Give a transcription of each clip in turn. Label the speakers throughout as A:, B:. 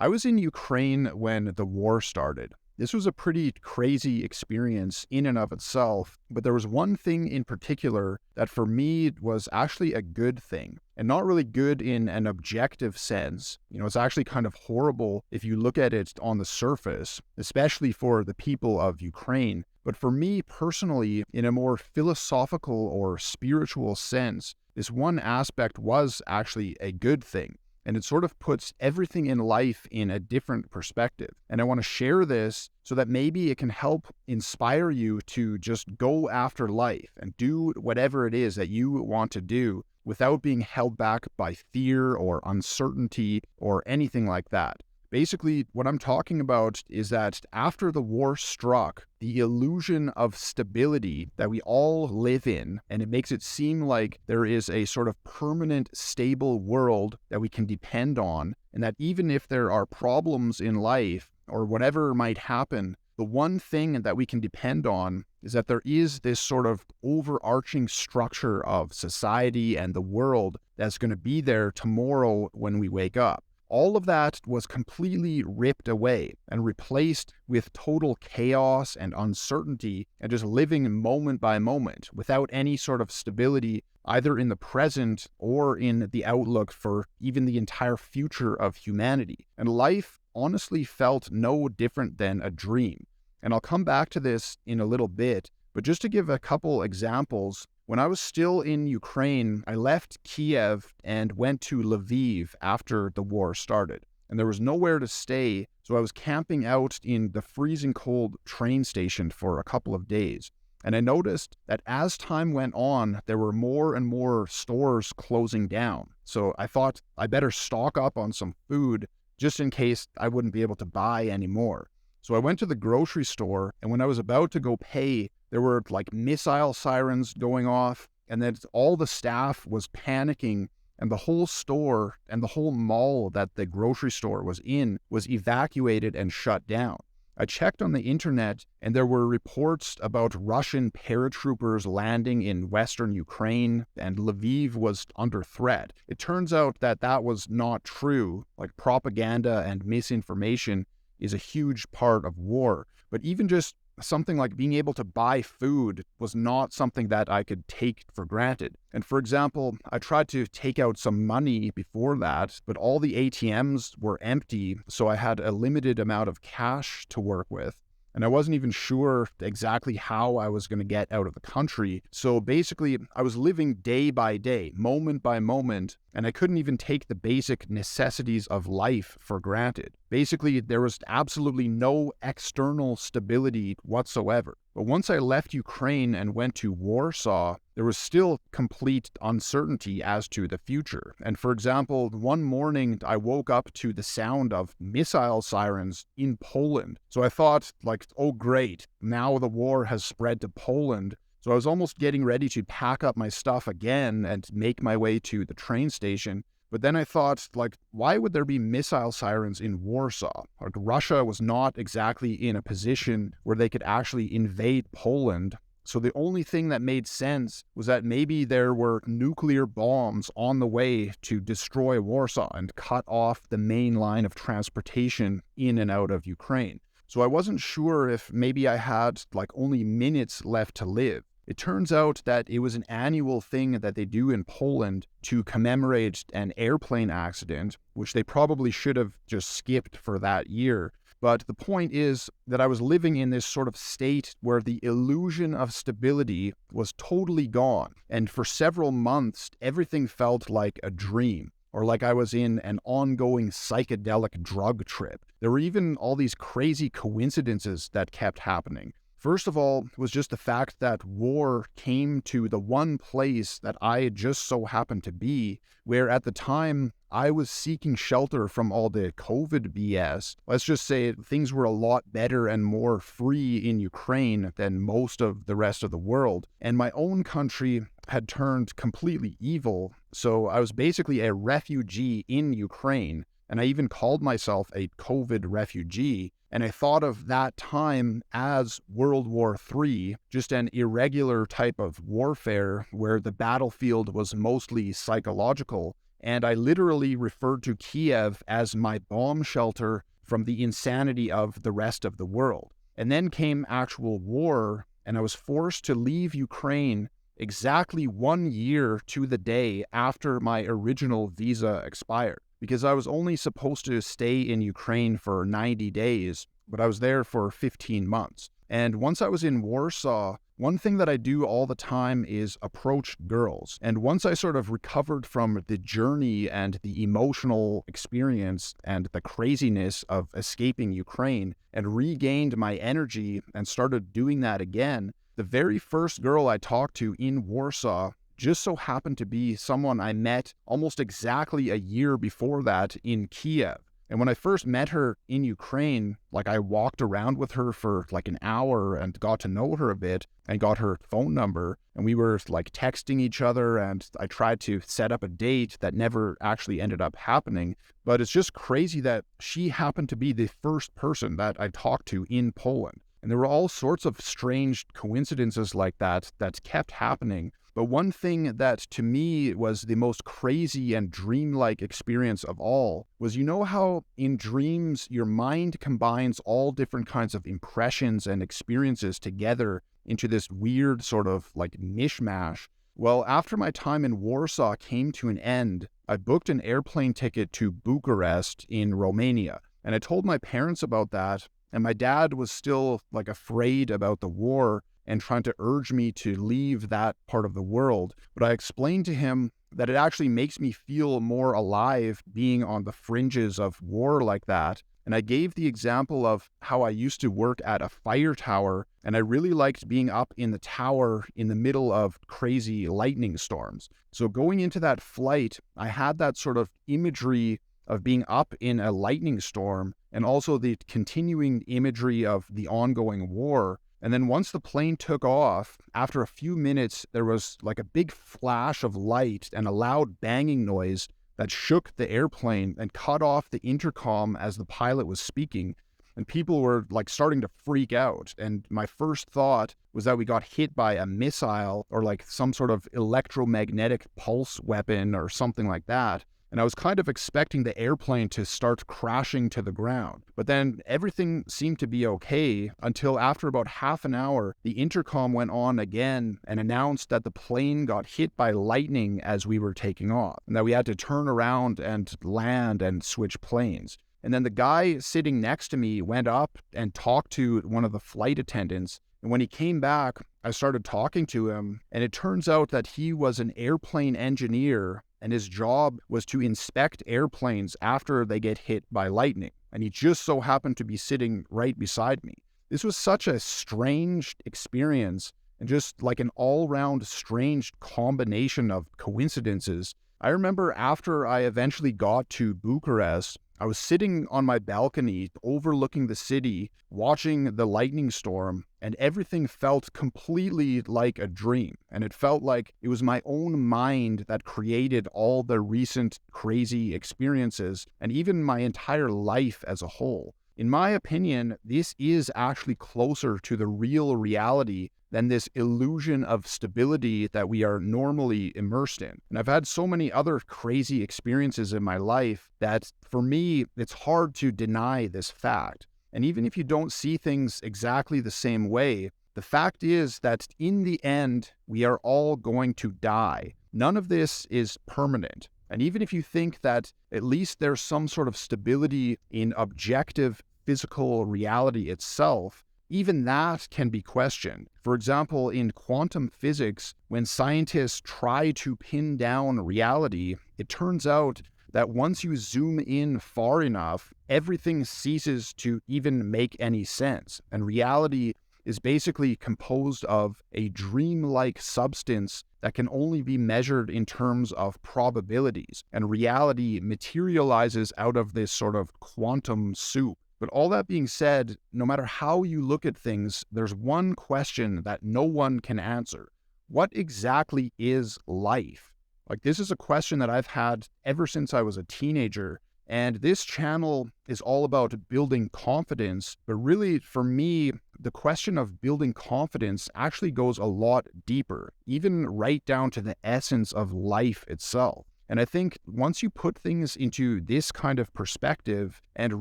A: I was in Ukraine when the war started. This was a pretty crazy experience in and of itself, but there was one thing in particular that for me was actually a good thing, and not really good in an objective sense. It's actually kind of horrible if you look at it on the surface, especially for the people of Ukraine. But for me personally, in a more philosophical or spiritual sense, this one aspect was actually a good thing. And it sort of puts everything in life in a different perspective. And I want to share this so that maybe it can help inspire you to just go after life and do whatever it is that you want to do without being held back by fear or uncertainty or anything like that. Basically, what I'm talking about is that after the war struck, the illusion of stability that we all live in, and it makes it seem like there is a sort of permanent, stable world that we can depend on, and that even if there are problems in life or whatever might happen, the one thing that we can depend on is that there is this sort of overarching structure of society and the world that's going to be there tomorrow when we wake up. All of that was completely ripped away and replaced with total chaos and uncertainty and just living moment by moment without any sort of stability, either in the present or in the outlook for even the entire future of humanity. And life honestly felt no different than a dream. And I'll come back to this in a little bit, but just to give a couple examples, when I was still in Ukraine, I left Kiev and went to Lviv after the war started. And there was nowhere to stay, so I was camping out in the freezing cold train station for a couple of days. And I noticed that as time went on, there were more and more stores closing down. So I thought I better stock up on some food just in case I wouldn't be able to buy anymore. So I went to the grocery store, and when I was about to go pay, there were like missile sirens going off, and then all the staff was panicking, and the whole store and the whole mall that the grocery store was in was evacuated and shut down. I checked on the internet, and there were reports about Russian paratroopers landing in western Ukraine, and Lviv was under threat. It turns out that that was not true. Like, propaganda and misinformation is a huge part of war. But even just something like being able to buy food was not something that I could take for granted. And for example, I tried to take out some money before that, but all the ATMs were empty, so I had a limited amount of cash to work with. And I wasn't even sure exactly how I was going to get out of the country. So basically, I was living day by day, moment by moment, and I couldn't even take the basic necessities of life for granted. Basically, there was absolutely no external stability whatsoever. But once I left Ukraine and went to Warsaw, there was still complete uncertainty as to the future. And for example, one morning I woke up to the sound of missile sirens in Poland. So I thought, like, oh great, now the war has spread to Poland. So I was almost getting ready to pack up my stuff again and make my way to the train station. But then I thought, like, why would there be missile sirens in Warsaw? Like, Russia was not exactly in a position where they could actually invade Poland. So the only thing that made sense was that maybe there were nuclear bombs on the way to destroy Warsaw and cut off the main line of transportation in and out of Ukraine. So I wasn't sure if maybe I had like only minutes left to live. It turns out that it was an annual thing that they do in Poland to commemorate an airplane accident, which they probably should have just skipped for that year. But the point is that I was living in this sort of state where the illusion of stability was totally gone. And for several months, everything felt like a dream, or like I was in an ongoing psychedelic drug trip. There were even all these crazy coincidences that kept happening. First of all, was just the fact that war came to the one place that I just so happened to be, where at the time I was seeking shelter from all the COVID BS. Let's just say things were a lot better and more free in Ukraine than most of the rest of the world. And my own country had turned completely evil. So I was basically a refugee in Ukraine. And I even called myself a COVID refugee. And I thought of that time as World War III, just an irregular type of warfare where the battlefield was mostly psychological And I literally referred to Kiev as my bomb shelter from the insanity of the rest of the world. And then came actual war, and I was forced to leave Ukraine exactly 1 year to the day after my original visa expired, because I was only supposed to stay in Ukraine for 90 days, but I was there for 15 months. And once I was in Warsaw, one thing that I do all the time is approach girls. And once I sort of recovered from the journey and the emotional experience and the craziness of escaping Ukraine and regained my energy and started doing that again, the very first girl I talked to in Warsaw just so happened to be someone I met almost exactly a year before that in Kiev. And when I first met her in Ukraine, like I walked around with her for like an hour and got to know her a bit and got her phone number. And we were like texting each other, and I tried to set up a date that never actually ended up happening. But it's just crazy that she happened to be the first person that I talked to in Poland. And there were all sorts of strange coincidences like that that kept happening. But one thing that to me was the most crazy and dreamlike experience of all was, you know how in dreams your mind combines all different kinds of impressions and experiences together into this weird sort of like mishmash? Well, after my time in Warsaw came to an end, I booked an airplane ticket to Bucharest in Romania. And I told my parents about that, and my dad was still like afraid about the war and trying to urge me to leave that part of the world. But I explained to him that it actually makes me feel more alive being on the fringes of war like that. And I gave the example of how I used to work at a fire tower, and I really liked being up in the tower in the middle of crazy lightning storms. So going into that flight, I had that sort of imagery of being up in a lightning storm, and also the continuing imagery of the ongoing war. And then once the plane took off, after a few minutes, there was like a big flash of light and a loud banging noise that shook the airplane and cut off the intercom as the pilot was speaking. And people were like starting to freak out. And my first thought was that we got hit by a missile or like some sort of electromagnetic pulse weapon or something like that. And I was kind of expecting the airplane to start crashing to the ground. But then everything seemed to be okay until after about half an hour, the intercom went on again and announced that the plane got hit by lightning as we were taking off, and that we had to turn around and land and switch planes. And then the guy sitting next to me went up and talked to one of the flight attendants. And when he came back, I started talking to him, and it turns out that he was an airplane engineer, and his job was to inspect airplanes after they get hit by lightning. And he just so happened to be sitting right beside me. This was such a strange experience, and just like an all-round strange combination of coincidences. I remember after I eventually got to Bucharest, I was sitting on my balcony overlooking the city, watching the lightning storm, and everything felt completely like a dream. And it felt like it was my own mind that created all the recent crazy experiences and even my entire life as a whole. In my opinion, this is actually closer to the real reality than this illusion of stability that we are normally immersed in. And I've had so many other crazy experiences in my life that for me, it's hard to deny this fact. And even if you don't see things exactly the same way, the fact is that in the end, we are all going to die. None of this is permanent. And even if you think that at least there's some sort of stability in objective physical reality itself, even that can be questioned. For example, in quantum physics, when scientists try to pin down reality, it turns out that once you zoom in far enough, everything ceases to even make any sense. And reality is basically composed of a dreamlike substance that can only be measured in terms of probabilities. And reality materializes out of this sort of quantum soup. But all that being said, no matter how you look at things, there's one question that no one can answer. What exactly is life? Like, this is a question that I've had ever since I was a teenager. And this channel is all about building confidence. But really, for me, the question of building confidence actually goes a lot deeper, even right down to the essence of life itself. And I think once you put things into this kind of perspective and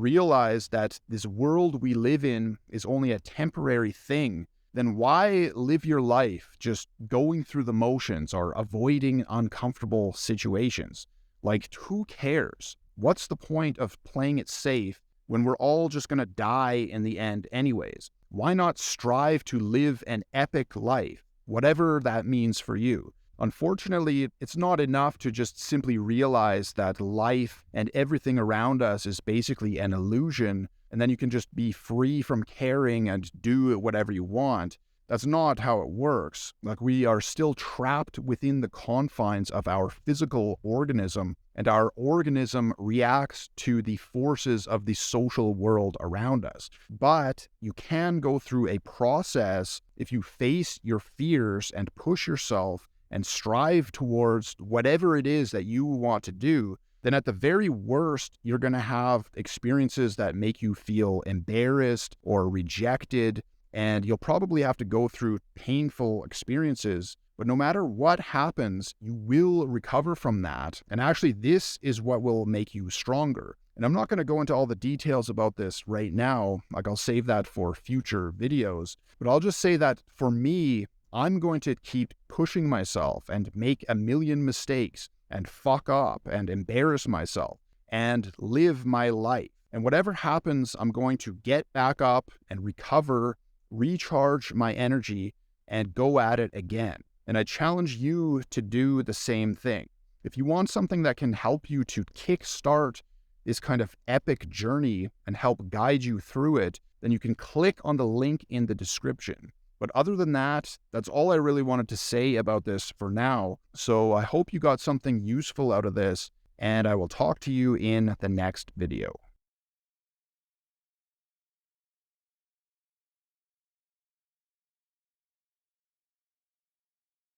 A: realize that this world we live in is only a temporary thing, then why live your life just going through the motions or avoiding uncomfortable situations? Like, who cares? What's the point of playing it safe when we're all just going to die in the end anyways? Why not strive to live an epic life, whatever that means for you? Unfortunately, it's not enough to just simply realize that life and everything around us is basically an illusion, and then you can just be free from caring and do whatever you want. That's not how it works. Like, we are still trapped within the confines of our physical organism, and our organism reacts to the forces of the social world around us. But you can go through a process if you face your fears and push yourself and strive towards whatever it is that you want to do. Then at the very worst, you're going to have experiences that make you feel embarrassed or rejected, and you'll probably have to go through painful experiences. But no matter what happens, you will recover from that. And actually, this is what will make you stronger. And I'm not going to go into all the details about this right now. Like, I'll save that for future videos. But I'll just say that for me, I'm going to keep pushing myself and make a million mistakes and fuck up and embarrass myself and live my life. And whatever happens, I'm going to get back up and recover, recharge my energy, and go at it again. And I challenge you to do the same thing. If you want something that can help you to kickstart this kind of epic journey and help guide you through it, then you can click on the link in the description. But other than that, that's all I really wanted to say about this for now. So I hope you got something useful out of this, and I will talk to you in the next video.